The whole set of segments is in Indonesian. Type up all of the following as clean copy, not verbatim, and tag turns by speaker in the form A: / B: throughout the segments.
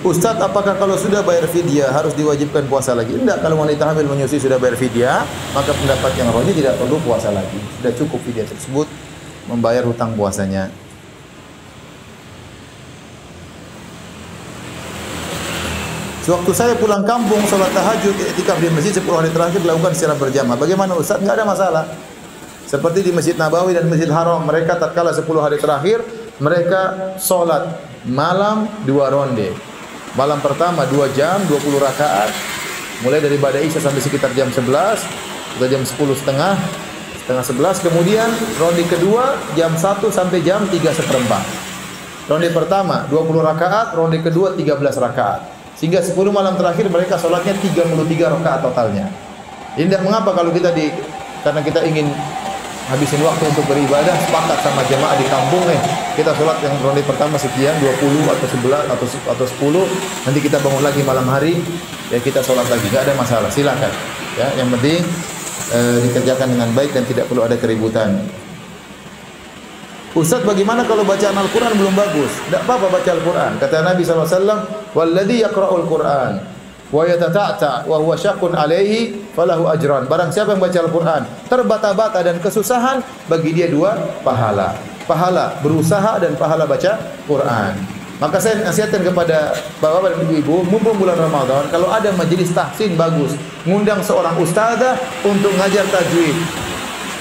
A: Ustaz, apakah kalau sudah bayar fidyah harus diwajibkan puasa lagi? Tidak, kalau wanita hamil menyusui sudah bayar fidyah, maka pendapat yang rajih tidak perlu puasa lagi. Sudah cukup fidyah tersebut membayar hutang puasanya. Sewaktu saya pulang kampung, sholat tahajud, i'tikaf di masjid 10 hari terakhir dilakukan secara berjamaah. Bagaimana Ustaz? Enggak ada masalah. Seperti di Masjid Nabawi dan Masjid Haram, mereka tatkala 10 hari terakhir, mereka sholat malam 2 ronde. Malam pertama 2 jam, 20 rakaat. Mulai dari Ba'da Isya sampai sekitar jam 11 atau jam 10 setengah 11. Kemudian ronde kedua jam 1 sampai jam 3 seperempat. Ronde pertama 20 rakaat, ronde kedua 13 rakaat. Sehingga 10 malam terakhir mereka sholatnya 33 rakaat totalnya. Ini tidak mengapa kalau karena kita ingin habisin waktu untuk beribadah, sepakat sama jamaah di kampung kita sholat yang ronde pertama sekian, 20 atau 11 atau 10, nanti kita bangun lagi malam hari, ya kita sholat lagi, enggak ada masalah, silakan. Ya, yang penting dikerjakan dengan baik dan tidak perlu ada keributan. Ustaz, bagaimana kalau bacaan Al-Quran belum bagus? Tidak apa-apa baca Al-Quran. Kata Nabi SAW, "Walladhi yaqra'ul Quran wa yatata'ta wa huwa syaqqun alaihi falahu ajran." Barang siapa yang baca Al-Quran terbata-bata dan kesusahan, bagi dia 2 pahala. Pahala berusaha dan pahala baca Quran. Maka saya nasihatkan kepada bapak-bapak dan ibu-ibu, mumpung bulan Ramadan, kalau ada majelis tahsin bagus, ngundang seorang ustazah untuk ngajar tajwid.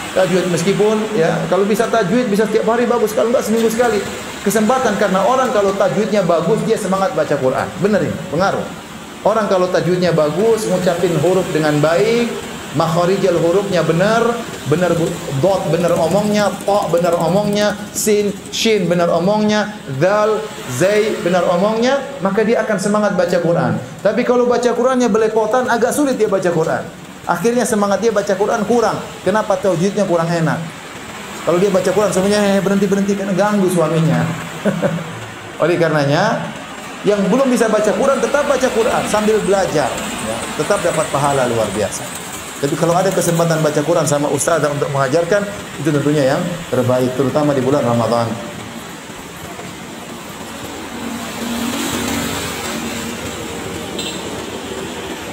A: Tajwid meskipun ya kalau bisa tajwid bisa setiap hari bagus, kalau enggak seminggu sekali. Kesempatan, karena orang kalau tajwidnya bagus dia semangat baca Quran. Benar ini, pengaruh. Orang kalau tajwidnya bagus, ngucapin huruf dengan baik, makharijal hurufnya benar, dot benar omongnya, ta benar omongnya, sin, shin benar omongnya, dal, zai benar omongnya, maka dia akan semangat baca Quran. Tapi kalau baca Qurannya belepotan, agak sulit dia baca Quran. Akhirnya semangat dia baca Quran kurang. Kenapa? Tajwidnya kurang enak. Kalau dia baca Quran semuanya berhenti karena ganggu suaminya. Oleh karenanya, yang belum bisa baca Quran tetap baca Quran sambil belajar, ya, tetap dapat pahala luar biasa. Tapi kalau ada kesempatan baca Quran sama ustazah untuk mengajarkan, itu tentunya yang terbaik, terutama di bulan Ramadan.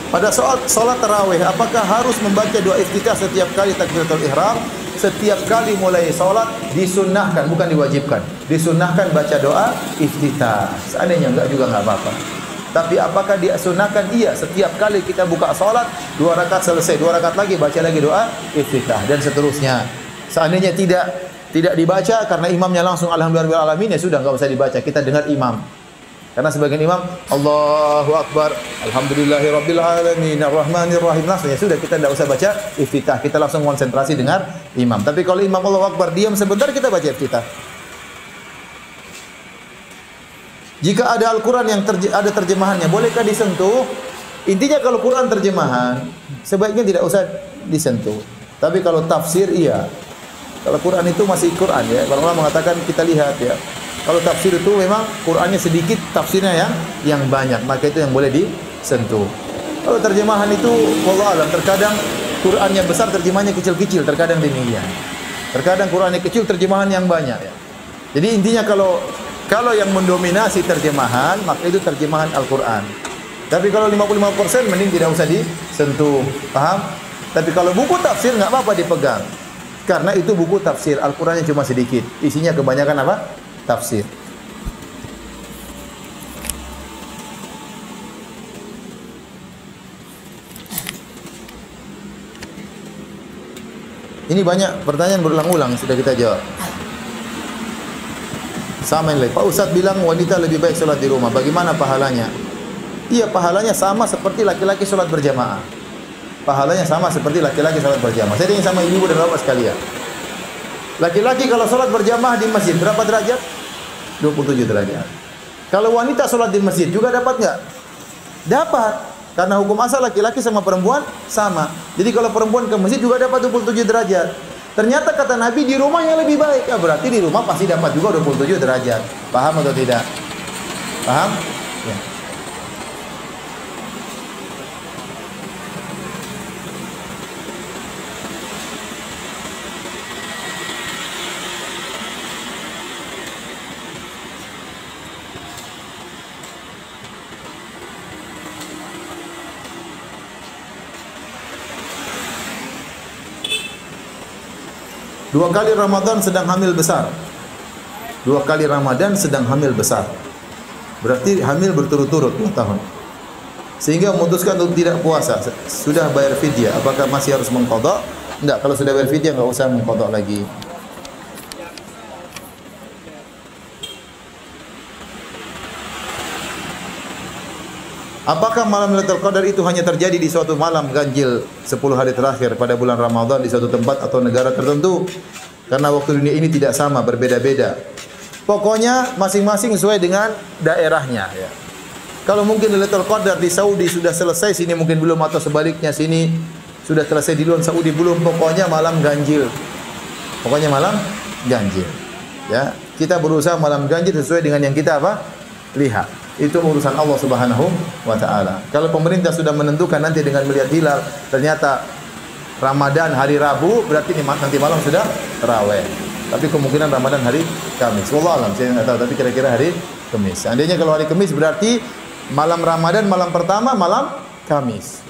A: Pada salat tarawih, apakah harus membaca doa iftitah setiap kali takbiratul ihram? Setiap kali mulai salat disunnahkan, bukan diwajibkan. Disunnahkan baca doa iftitah. Seandainya enggak juga enggak apa-apa. Tapi apakah disunnahkan? Iya, setiap kali kita buka salat 2 rakaat selesai, 2 rakaat lagi baca lagi doa iftitah dan seterusnya. Seandainya tidak dibaca karena imamnya langsung alhamdulillahirabbil alamin, ya sudah enggak usah dibaca, kita dengar imam. Karena sebagian imam Allahu Akbar, alhamdulillahirabbil alamin, arrahmanir rahim, langsung ya sudah, kita tidak usah baca iftitah, kita langsung konsentrasi dengar imam. Tapi kalau imam Allahu Akbar diam sebentar, kita baca iftitah. Jika ada Al-Quran yang ada terjemahannya, bolehkah disentuh? Intinya kalau Quran terjemahan, sebaiknya tidak usah disentuh. Tapi kalau tafsir, iya. Kalau Quran itu masih Quran ya. Para ulama mengatakan, kita lihat ya. Kalau tafsir itu memang Qurannya sedikit, tafsirnya yang banyak, maka itu yang boleh disentuh. Kalau terjemahan itu, wallahu alam, terkadang Qurannya besar, terjemahannya kecil-kecil, terkadang demikian. Terkadang Qurannya kecil, terjemahan yang banyak ya. Jadi intinya kalau yang mendominasi terjemahan, maka itu terjemahan Al-Quran. Tapi kalau 55% mending tidak usah disentuh. Paham? Tapi kalau buku tafsir nggak apa-apa dipegang. Karena itu buku tafsir, Al-Qurannya cuma sedikit. Isinya kebanyakan apa? Tafsir. Ini banyak pertanyaan berulang-ulang, sudah kita jawab. Sama yang lain. Pak Ustadz bilang wanita lebih baik sholat di rumah. Bagaimana pahalanya? Iya, pahalanya sama seperti laki-laki sholat berjamaah. Pahalanya sama seperti laki-laki sholat berjamaah. Saya tanya sama ibu dan bapak sekalian. Laki-laki kalau sholat berjamaah di masjid berapa derajat? 27 derajat. Kalau wanita sholat di masjid juga dapat nggak? Dapat. Karena hukum asal laki-laki sama perempuan sama. Jadi kalau perempuan ke masjid juga dapat 27 derajat. Ternyata kata Nabi di rumahnya lebih baik. Ya berarti di rumah pasti dapat juga 27 derajat. Paham atau tidak? Paham? Ya. 2 kali Ramadan sedang hamil besar. 2 kali Ramadan sedang hamil besar. Berarti hamil berturut-turut 2 tahun. Sehingga memutuskan untuk tidak puasa. Sudah bayar fidyah, apakah masih harus mengqadha? Enggak, kalau sudah bayar fidyah enggak usah mengqadha lagi. Apakah malam Lailatul Qadar itu hanya terjadi di suatu malam ganjil 10 hari terakhir pada bulan Ramadan di suatu tempat atau negara tertentu? Karena waktu dunia ini tidak sama, berbeda-beda. Pokoknya masing-masing sesuai dengan daerahnya ya. Kalau mungkin Lailatul Qadar di Saudi sudah selesai, sini mungkin belum, atau sebaliknya sini sudah selesai di luar Saudi belum, pokoknya malam ganjil. Pokoknya malam ganjil. Ya, kita berusaha malam ganjil sesuai dengan yang kita apa? Lihat. Itu urusan Allah Subhanahu wa taala. Kalau pemerintah sudah menentukan nanti dengan melihat hilal ternyata Ramadan hari Rabu, berarti nanti malam sudah tarawih. Tapi kemungkinan Ramadan hari Kamis. Wallahu alam, saya enggak tahu, tapi kira-kira hari Kamis. Seandainya kalau hari Kamis berarti malam Ramadan malam pertama malam Kamis.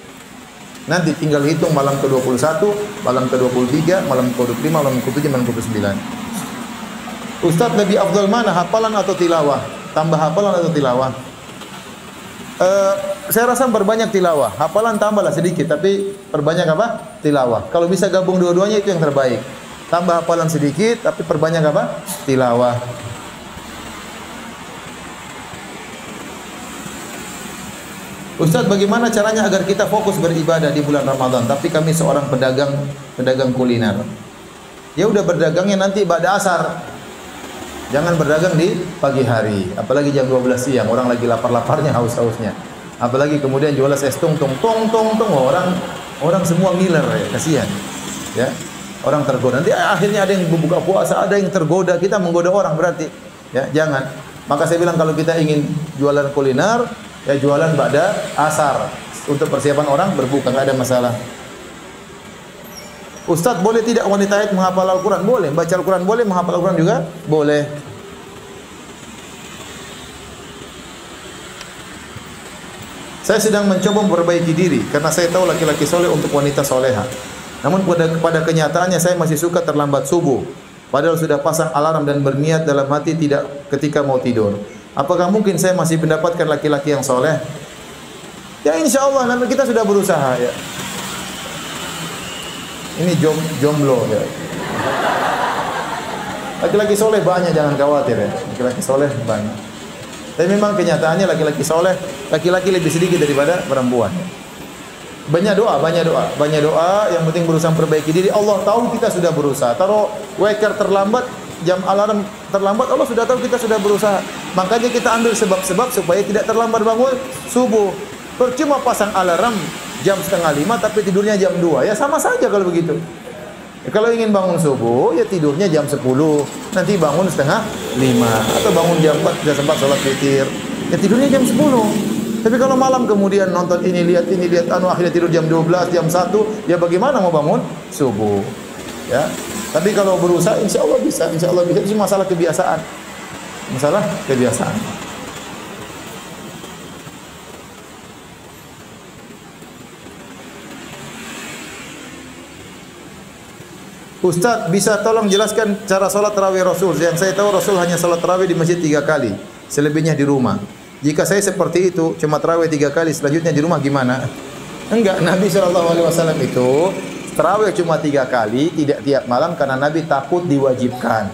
A: Nanti tinggal hitung malam ke-21, malam ke-23, malam ke-25, malam ke-27, malam ke-29. Ustaz, lebih afdal mana, hafalan atau tilawah? Tambah hafalan atau tilawah? Saya rasa perbanyak tilawah. Hafalan tambahlah sedikit, tapi perbanyak apa? Tilawah. Kalau bisa gabung dua-duanya itu yang terbaik. Tambah hafalan sedikit, tapi perbanyak apa? Tilawah. Ustaz, bagaimana caranya agar kita fokus beribadah di bulan Ramadan? Tapi kami seorang pedagang kuliner. Ya udah, berdagangnya nanti ba'da asar. Jangan berdagang di pagi hari, apalagi jam 12 siang, orang lagi lapar-laparnya, haus-hausnya. Apalagi kemudian jual es tung, orang semua ngiler ya, kasihan. Ya. Orang tergoda. Nanti akhirnya ada yang berbuka puasa, ada yang tergoda, kita menggoda orang berarti. Ya, jangan. Maka saya bilang kalau kita ingin jualan kuliner, ya jualan ba'da asar untuk persiapan orang berbuka, enggak ada masalah. Ustaz, boleh tidak wanita haid menghafal Al-Quran? Boleh. Baca Al-Quran boleh, menghafal Al-Quran juga boleh. Saya sedang mencoba memperbaiki diri karena saya tahu laki-laki soleh untuk wanita soleha. Namun pada kenyataannya saya masih suka terlambat subuh. Padahal sudah pasang alarm dan berniat dalam hati tidak ketika mau tidur. Apakah mungkin saya masih mendapatkan laki-laki yang soleh? Ya insya Allah, nanti kita sudah berusaha ya. Ini jomblo ya. Laki-laki soleh banyak, jangan khawatir ya. Laki-laki soleh banyak. Tapi memang kenyataannya laki-laki soleh, laki-laki lebih sedikit daripada perempuan. Banyak doa. Yang penting berusaha memperbaiki diri. Allah tahu kita sudah berusaha. Taruh waker terlambat, jam alarm terlambat, Allah sudah tahu kita sudah berusaha. Makanya kita ambil sebab-sebab supaya tidak terlambat bangun subuh. Percuma pasang alarm jam 4:30 tapi tidurnya jam 2. Ya sama saja kalau begitu. Ya, kalau ingin bangun subuh ya tidurnya jam 10, nanti bangun 4:30 atau bangun jam 4 sudah sempat sholat witir. Ya tidurnya jam 10. Tapi kalau malam kemudian nonton ini lihat akhirnya tidur jam 12, jam 1, ya bagaimana mau bangun subuh? Ya. Tapi kalau berusaha insya Allah bisa. Itu masalah kebiasaan. Ustaz, bisa tolong jelaskan cara sholat tarawih Rasul? Yang saya tahu Rasul hanya sholat tarawih di masjid 3 kali, selebihnya di rumah. Jika saya seperti itu, cuma tarawih 3 kali, selanjutnya di rumah gimana? Enggak, Nabi SAW itu tarawih cuma 3 kali, tidak tiap malam karena Nabi takut diwajibkan.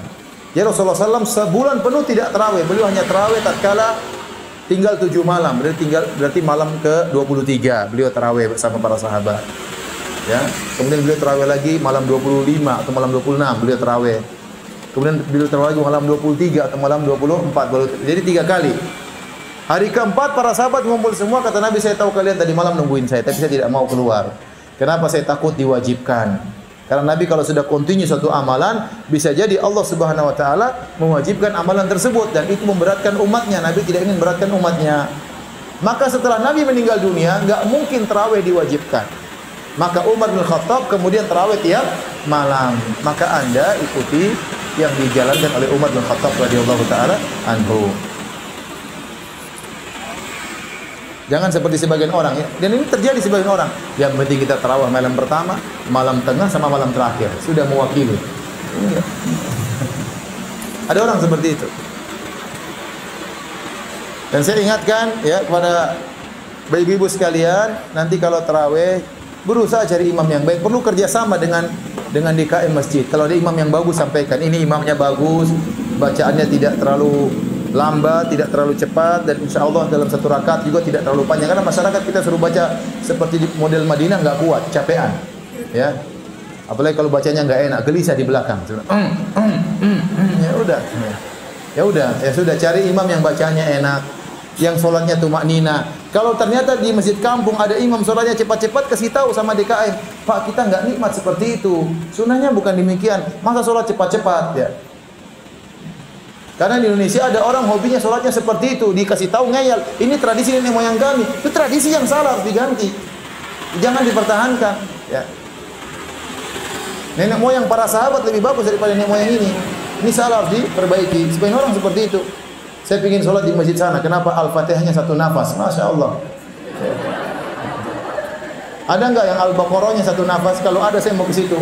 A: Ya Rasulullah SAW sebulan penuh tidak tarawih, beliau hanya tarawih tatkala tinggal 7 malam, berarti malam ke-23 beliau tarawih bersama para sahabat. Ya, kemudian beliau tarawih lagi malam 25 atau malam 26 beliau tarawih. Kemudian beliau tarawih lagi malam 23 atau malam 24. Jadi 3 kali. Hari keempat para sahabat ngumpul semua, kata Nabi, saya tahu kalian tadi malam nungguin saya, tapi saya tidak mau keluar. Kenapa? Saya takut diwajibkan. Karena Nabi kalau sudah continue suatu amalan, bisa jadi Allah Subhanahu wa taala mewajibkan amalan tersebut dan itu memberatkan umatnya. Nabi tidak ingin memberatkan umatnya. Maka setelah Nabi meninggal dunia, enggak mungkin tarawih diwajibkan. Maka Umar bin Khattab kemudian tarawih tiap malam. Maka Anda ikuti yang dijalankan oleh Umar bin Khattab radhiyallahu taala anhu. Jangan seperti sebagian orang ya. Dan ini terjadi sebagian orang. Yang penting kita tarawih malam pertama, malam tengah sama malam terakhir. Sudah mewakili. Iya. Ada orang seperti itu. Dan saya ingatkan ya kepada ibu-ibu sekalian, nanti kalau tarawih berusaha cari imam yang baik. Perlu kerjasama dengan DKM masjid. Kalau ada imam yang bagus, sampaikan ini imamnya bagus, bacaannya tidak terlalu lambat, tidak terlalu cepat, dan insya Allah dalam satu rakaat juga tidak terlalu panjang. Karena masyarakat kita suruh baca seperti di model Madinah nggak kuat, capean, ya. Apalagi kalau bacanya nggak enak, gelisah di belakang. Ya udah, ya sudah, cari imam yang bacanya enak, yang sholatnya tumaknina. Kalau ternyata di masjid kampung ada imam sholatnya cepat-cepat, kasih tahu sama DKM, Pak, kita nggak nikmat seperti itu. Sunnahnya bukan demikian. Masa sholat cepat-cepat ya? Karena di Indonesia ada orang hobinya sholatnya seperti itu, dikasih tahu ngeyel. Ini tradisi nenek moyang kami. Itu tradisi yang salah, harus diganti. Jangan dipertahankan. Ya. Nenek moyang para sahabat lebih bagus daripada nenek moyang ini. Ini salah, harus diperbaiki. Sebagian orang seperti itu. Saya ingin sholat di masjid sana. Kenapa Al-Fatihahnya satu nafas? Masya Allah. Ada nggak yang Al-Baqarahnya satu nafas? Kalau ada, saya mau ke situ.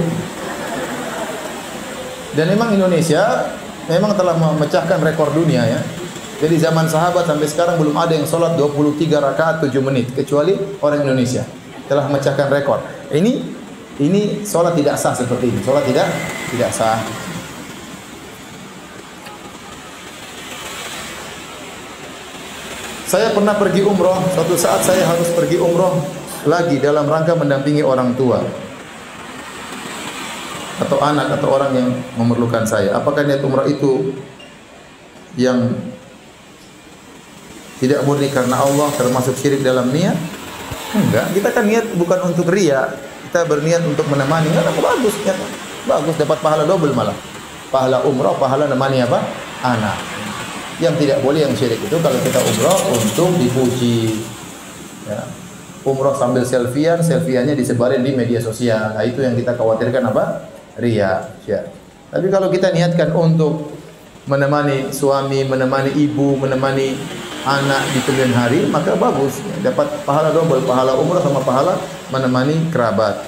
A: Dan memang Indonesia memang telah memecahkan rekor dunia ya. Jadi zaman sahabat sampai sekarang belum ada yang sholat 23 rakaat 7 menit kecuali orang Indonesia. Telah memecahkan rekor. Ini sholat tidak sah seperti ini. Sholat tidak sah. Saya pernah pergi umroh, suatu saat saya harus pergi umroh lagi dalam rangka mendampingi orang tua atau anak atau orang yang memerlukan saya. Apakah niat umrah itu yang tidak murni karena Allah, termasuk syirik dalam niat? Enggak, kita kan niat bukan untuk riya. Kita berniat untuk menemani. Enggak, bagus niat. Bagus, dapat pahala double malah. Pahala umrah, pahala nemani apa? Anak. Yang tidak boleh yang syirik itu kalau kita umrah untuk dipuji. Ya. Umrah sambil selfieannya disebarin di media sosial. Nah, itu yang kita khawatirkan apa? Riya. Ya. Tapi kalau kita niatkan untuk menemani suami, menemani ibu, menemani anak di kemudian hari, maka bagus. Dapat pahala double, pahala umrah sama pahala menemani kerabat.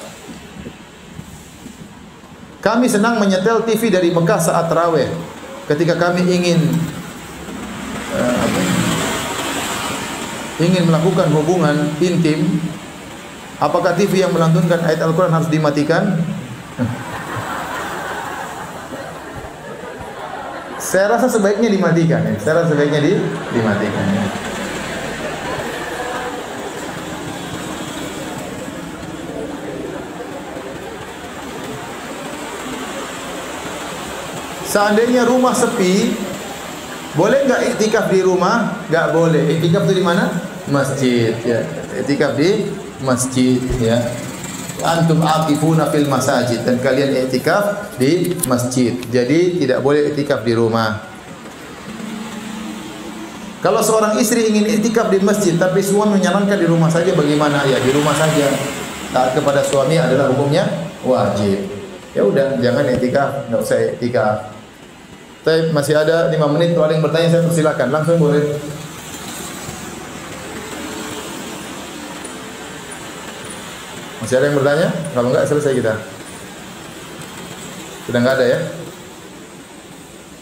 A: Kami senang menyetel TV dari Mekah saat tarawih. Ketika kami ingin melakukan hubungan intim, apakah TV yang melantunkan ayat Al-Quran harus dimatikan? Saya rasa sebaiknya dimatikan. Dimatikan. Seandainya rumah sepi, boleh nggak iktikaf di rumah? Nggak boleh. Iktikaf itu di mana? Masjid. Ya. Iktikaf di masjid. Ya. Antum aqifuna fil masajid, dan kalian iktikaf di masjid. Jadi tidak boleh iktikaf di rumah. Kalau seorang istri ingin iktikaf di masjid tapi suami menyarankan di rumah saja, bagaimana? Ya di rumah saja. Taat kepada suami adalah hukumnya wajib. Ya udah, jangan iktikaf, enggak usah iktikaf. Tapi masih ada 5 menit, kalau ada yang bertanya saya persilakan, langsung boleh. Masih ada yang bertanya? Kalau enggak selesai kita. Sudah enggak ada ya?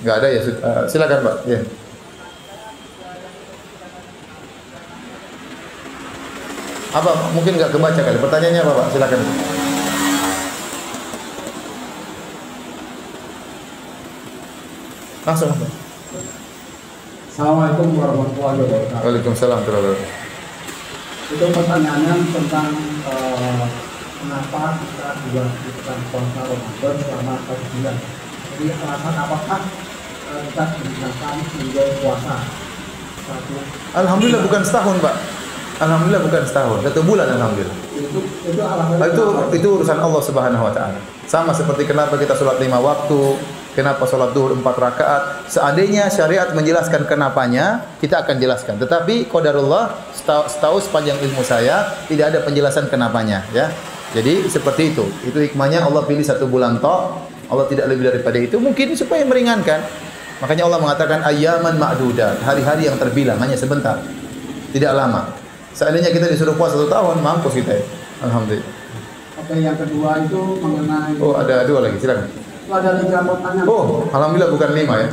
A: Enggak ada ya? Silakan Pak. Ya. Apa? Mungkin enggak kebaca kali. Pertanyaannya apa Pak? Silakan. Langsung.
B: Assalamualaikum warahmatullahi wabarakatuh.
A: Waalaikumsalam warahmatullahi wabarakatuh.
B: Itu pertanyaannya tentang kenapa kita juga melakukan puasa Ramadan selama 1 bulan. Jadi alasan apakah kita digunakan untuk puasa?
A: Alhamdulillah bukan setahun Pak. Alhamdulillah bukan setahun, 1 bulan alhamdulillah.
B: Itu alasan.
A: Itu urusan Allah Subhanahu wa taala. Sama seperti kenapa kita sholat 5 waktu, kenapa sholat duhur 4 rakaat. Seandainya syariat menjelaskan kenapanya, kita akan jelaskan. Tetapi qadarullah, setahu sepanjang ilmu saya, tidak ada penjelasan kenapanya, ya. Jadi seperti itu. Itu hikmahnya Allah pilih 1 bulan toh. Allah tidak lebih daripada itu, mungkin supaya meringankan. Makanya Allah mengatakan ayyaman ma'dudat, hari-hari yang terbilang, hanya sebentar. Tidak lama. Seandainya kita disuruh puasa 1 tahun, mampus kita. Alhamdulillah.
B: Oke, yang kedua itu mengenai.
A: Oh, ada 2 lagi, silakan.
B: Itu ada 3 pertanyaan.
A: Oh, alhamdulillah bukan 5 ya.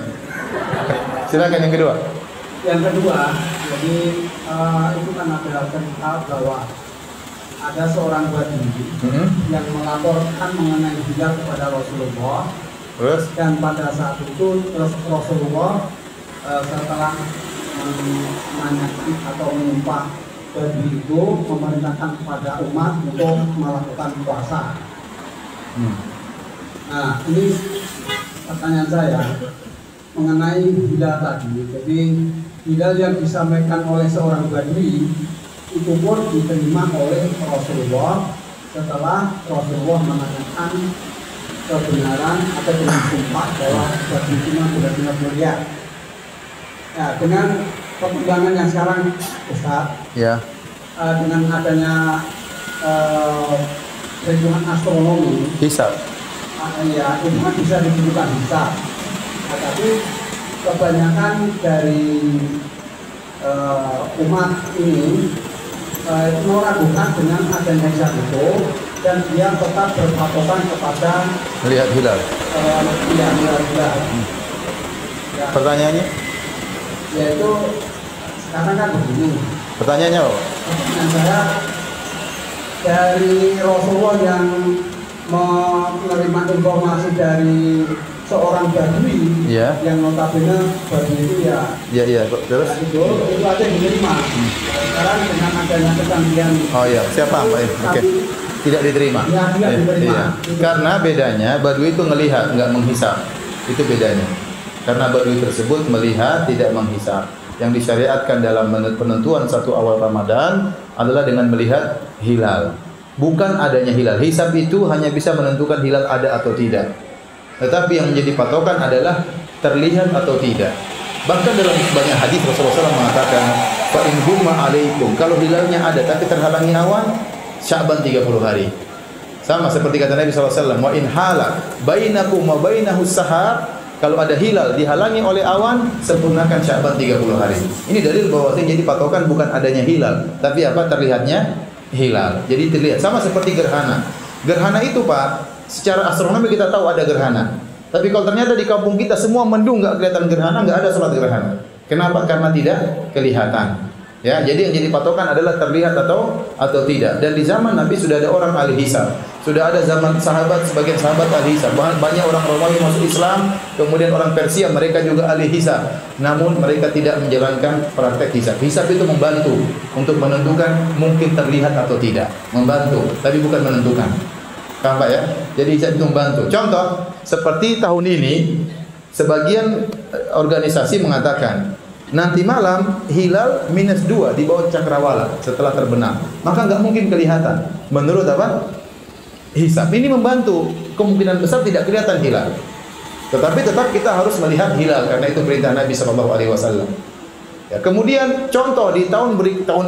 A: Silakan yang kedua.
B: Yang kedua, jadi itu kan ada cerita bahwa ada seorang badui yang melaporkan mengenai hilal kepada Rasulullah.
A: Terus?
B: Dan pada saat itu Rasulullah setelah menanyaki atau menyumpah badui itu memerintahkan kepada umat untuk melakukan puasa. Nah, ini pertanyaan saya mengenai hilal tadi. Jadi hilal yang disampaikan oleh seorang badui itu pun diterima oleh Rasulullah setelah Rasulullah menanyakan kebenaran atau dengan sumpah bahwa badui itu benar-benar mulia. Ya, dengan perkembangan yang sekarang, Ustaz,
A: Ya.
B: dengan adanya perhitungan astronomi,
A: Hisab.
B: ya itu kan bisa ditentukan hisab. Nah, tapi kebanyakan dari umat ini meragukan dengan adanya hisab itu, dan dia tetap berpatokan kepada
A: Melihat hilal.
B: hilal. Ya,
A: Pertanyaannya?
B: yaitu sekarang kan begini.
A: Pertanyaannya apa?
B: Pertanyaan saya, dari Rasulullah yang menerima informasi dari seorang badui,
A: Iya.
B: yang notabene badui itu ya
A: Iya, terus?
B: itu aja yang diterima. Sekarang dengan adanya kecanggihan,
A: Oh iya, siapa Pak? Oke. Tidak diterima.
B: Ya, tidak diterima.
A: Iya. Karena bedanya badui itu melihat, enggak menghisap. Itu bedanya. Karena badui tersebut melihat, tidak menghisap. Yang disyariatkan dalam penentuan satu awal Ramadan adalah dengan melihat hilal. Bukan adanya hilal. Hisab itu hanya bisa menentukan hilal ada atau tidak. Tetapi yang menjadi patokan adalah terlihat atau tidak. Bahkan dalam banyak hadis Rasulullah SAW mengatakan, fa in humma alaikum, kalau hilalnya ada tapi terhalangi awan, Sya'ban 30 hari. Sama seperti kata Nabi SAW, wa in hala bainakum wa bainahus sahar, kalau ada hilal dihalangi oleh awan, sempurnakan Sya'ban 30 hari. Ini dalil bahwa yang jadi patokan bukan adanya hilal, tapi apa? Terlihatnya hilal. Jadi terlihat sama seperti gerhana. Gerhana itu Pak, secara astronomi kita tahu ada gerhana. Tapi kalau ternyata di kampung kita semua mendung, nggak kelihatan gerhana, nggak ada salat gerhana. Kenapa? Karena tidak kelihatan. Ya, jadi yang jadi patokan adalah terlihat atau tidak. Dan di zaman Nabi sudah ada orang ahli hisab. Sudah ada zaman sahabat, sebagian sahabat ahli hisab. Banyak orang Romawi masuk Islam, kemudian orang Persia mereka juga ahli hisab. Namun mereka tidak menjalankan praktek hisab. Hisab itu membantu untuk menentukan mungkin terlihat atau tidak. Membantu, tapi bukan menentukan. Paham Pak ya? Jadi hisab itu membantu. Contoh, seperti tahun ini sebagian organisasi mengatakan nanti malam hilal -2 di bawah cakrawala setelah terbenam. Maka nggak mungkin kelihatan. Menurut apa? Hisab. Ini membantu. Kemungkinan besar tidak kelihatan hilal. Tetapi tetap kita harus melihat hilal karena itu perintah Nabi sallallahu alaihi wasallam. Ya, kemudian contoh di tahun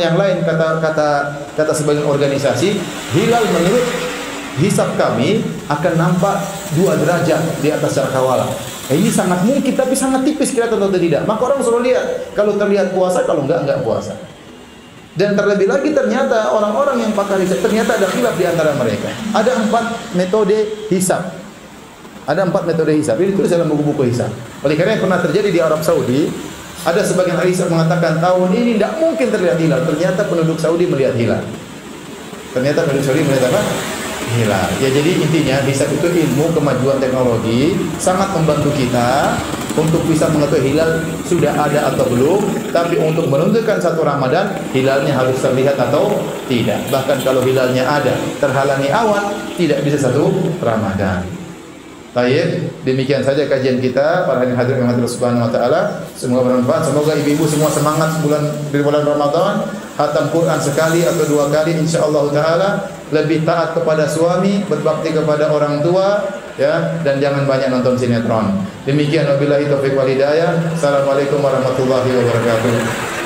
A: yang lain kata sebagian organisasi, hilal menurut hisab kami akan nampak 2 derajat di atas cakrawala. Ini sangat mungkin tapi sangat tipis kelihatan atau tidak. Maka orang suruh lihat. Kalau terlihat puasa, kalau enggak puasa. Dan terlebih lagi ternyata orang-orang yang pakar hisab ternyata ada khilaf di antara mereka. Ada 4 metode hisab. Ada 4 metode hisab. Ini ditulis dalam buku-buku hisab. Oleh karena yang pernah terjadi di Arab Saudi, ada sebagian ahli hisab mengatakan tahun ini tidak mungkin terlihat hilal. Ternyata penduduk Saudi melihat hilal. Ternyata penduduk Saudi melihat apa? Hilal. Ya, jadi intinya hisab itu ilmu kemajuan teknologi sangat membantu kita untuk bisa mengetahui hilal sudah ada atau belum, tapi untuk menentukan satu Ramadan hilalnya harus terlihat atau tidak. Bahkan kalau hilalnya ada terhalangi awan tidak bisa satu Ramadan. Baik, demikian saja kajian kita para hadirin yang Allah Subhanahu wa taala. Semoga bermanfaat. Semoga ibu-ibu semua semangat di bulan Ramadan, khatam Quran sekali atau 2 kali insyaallah taala, lebih taat kepada suami, berbakti kepada orang tua ya, dan jangan banyak nonton sinetron. Demikian wabillahi taufiq wal hidayah. Assalamualaikum warahmatullahi wabarakatuh.